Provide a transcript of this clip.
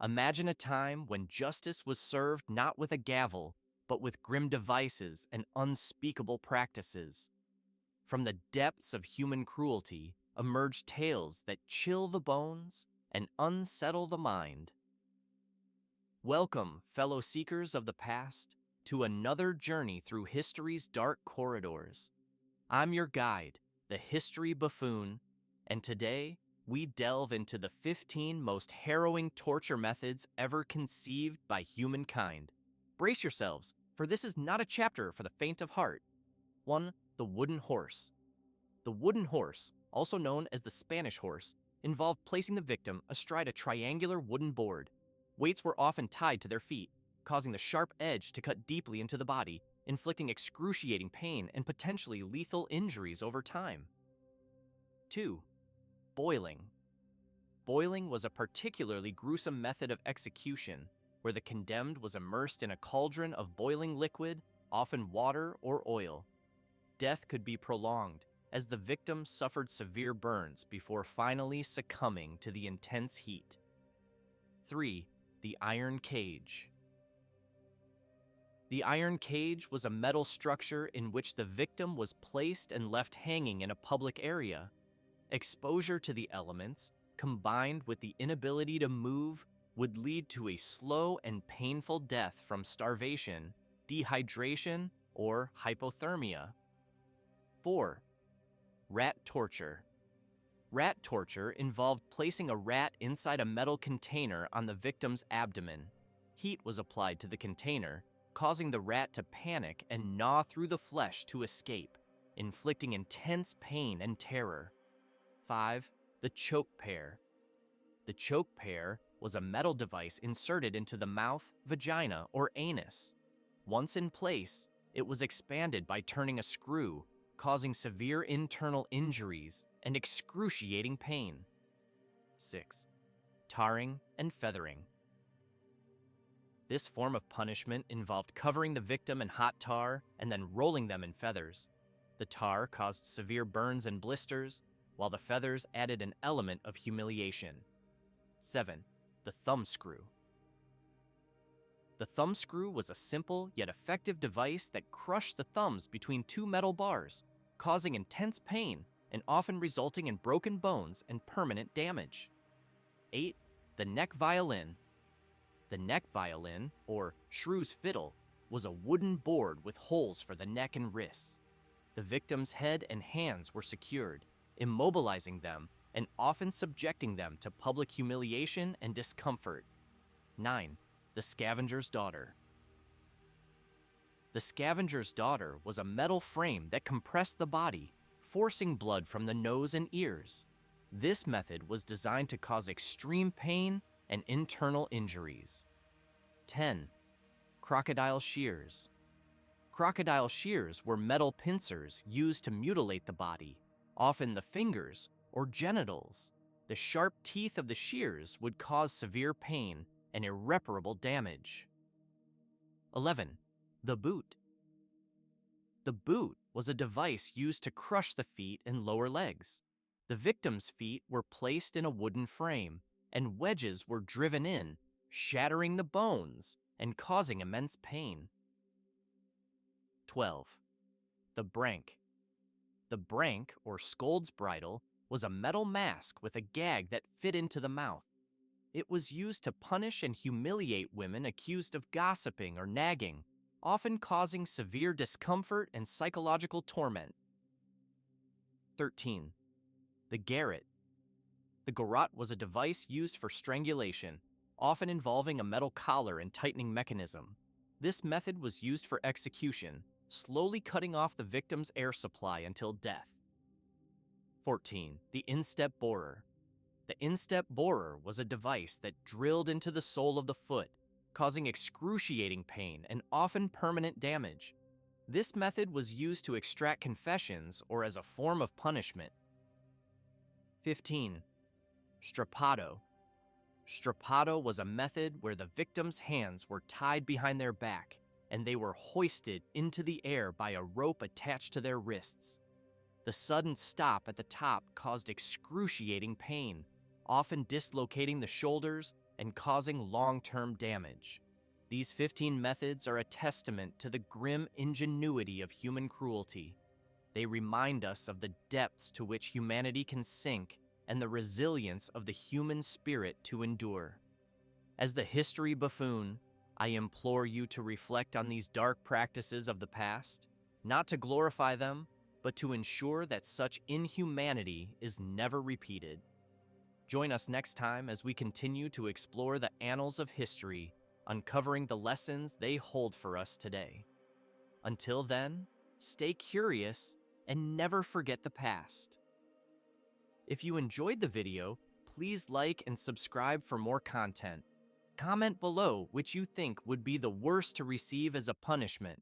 Imagine a time when justice was served not with a gavel, but with grim devices and unspeakable practices. From the depths of human cruelty emerge tales that chill the bones and unsettle the mind. Welcome, fellow seekers of the past, to another journey through history's dark corridors. I'm your guide, the History Buffoon, and today we delve into the 15 most harrowing torture methods ever conceived by humankind. Brace yourselves, for this is not a chapter for the faint of heart. 1. The wooden horse. The wooden horse, also known as the Spanish horse, involved placing the victim astride a triangular wooden board. Weights were often tied to their feet, causing the sharp edge to cut deeply into the body, inflicting excruciating pain and potentially lethal injuries over time. 2. Boiling. Boiling was a particularly gruesome method of execution, where the condemned was immersed in a cauldron of boiling liquid, often water or oil. Death could be prolonged, as the victim suffered severe burns before finally succumbing to the intense heat. 3. The iron cage. The iron cage was a metal structure in which the victim was placed and left hanging in a public area. Exposure to the elements, combined with the inability to move, would lead to a slow and painful death from starvation, dehydration, or hypothermia. 4. Rat torture. Rat torture involved placing a rat inside a metal container on the victim's abdomen. Heat was applied to the container, causing the rat to panic and gnaw through the flesh to escape, inflicting intense pain and terror. 5. The choke pear. The choke pear was a metal device inserted into the mouth, vagina, or anus. Once in place, it was expanded by turning a screw, causing severe internal injuries and excruciating pain. 6. Tarring and feathering. This form of punishment involved covering the victim in hot tar and then rolling them in feathers. The tar caused severe burns and blisters, while the feathers added an element of humiliation. 7. The thumbscrew. The thumbscrew was a simple yet effective device that crushed the thumbs between two metal bars, causing intense pain and often resulting in broken bones and permanent damage. 8. The neck violin. The neck violin, or shrew's fiddle, was a wooden board with holes for the neck and wrists. The victim's head and hands were secured, immobilizing them and often subjecting them to public humiliation and discomfort. 9. The Scavengers Daughter. The Scavenger's Daughter was a metal frame that compressed the body, forcing blood from the nose and ears. This method was designed to cause extreme pain and internal injuries. 10. Crocodile Shears. Crocodile shears were metal pincers used to mutilate the body, often the fingers or genitals. The sharp teeth of the shears would cause severe pain and irreparable damage. 11. The boot. The boot was a device used to crush the feet and lower legs. The victim's feet were placed in a wooden frame, and wedges were driven in, shattering the bones and causing immense pain. 12. The Brink. The Brink, or scold's bridle, was a metal mask with a gag that fit into the mouth. It was used to punish and humiliate women accused of gossiping or nagging, often causing severe discomfort and psychological torment. 13. The Garrett. The garrote was a device used for strangulation, often involving a metal collar and tightening mechanism. This method was used for execution, slowly cutting off the victim's air supply until death. 14. The InStep Borer. The InStep Borer was a device that drilled into the sole of the foot, causing excruciating pain and often permanent damage. This method was used to extract confessions or as a form of punishment. 15. Strappado. Strappado was a method where the victim's hands were tied behind their back and they were hoisted into the air by a rope attached to their wrists. The sudden stop at the top caused excruciating pain, often dislocating the shoulders, and causing long-term damage. These 15 methods are a testament to the grim ingenuity of human cruelty. They remind us of the depths to which humanity can sink and the resilience of the human spirit to endure. As the history buffoon, I implore you to reflect on these dark practices of the past, not to glorify them, but to ensure that such inhumanity is never repeated. Join us next time as we continue to explore the annals of history, uncovering the lessons they hold for us today. Until then, stay curious and never forget the past. If you enjoyed the video, please like and subscribe for more content. Comment below which you think would be the worst to receive as a punishment,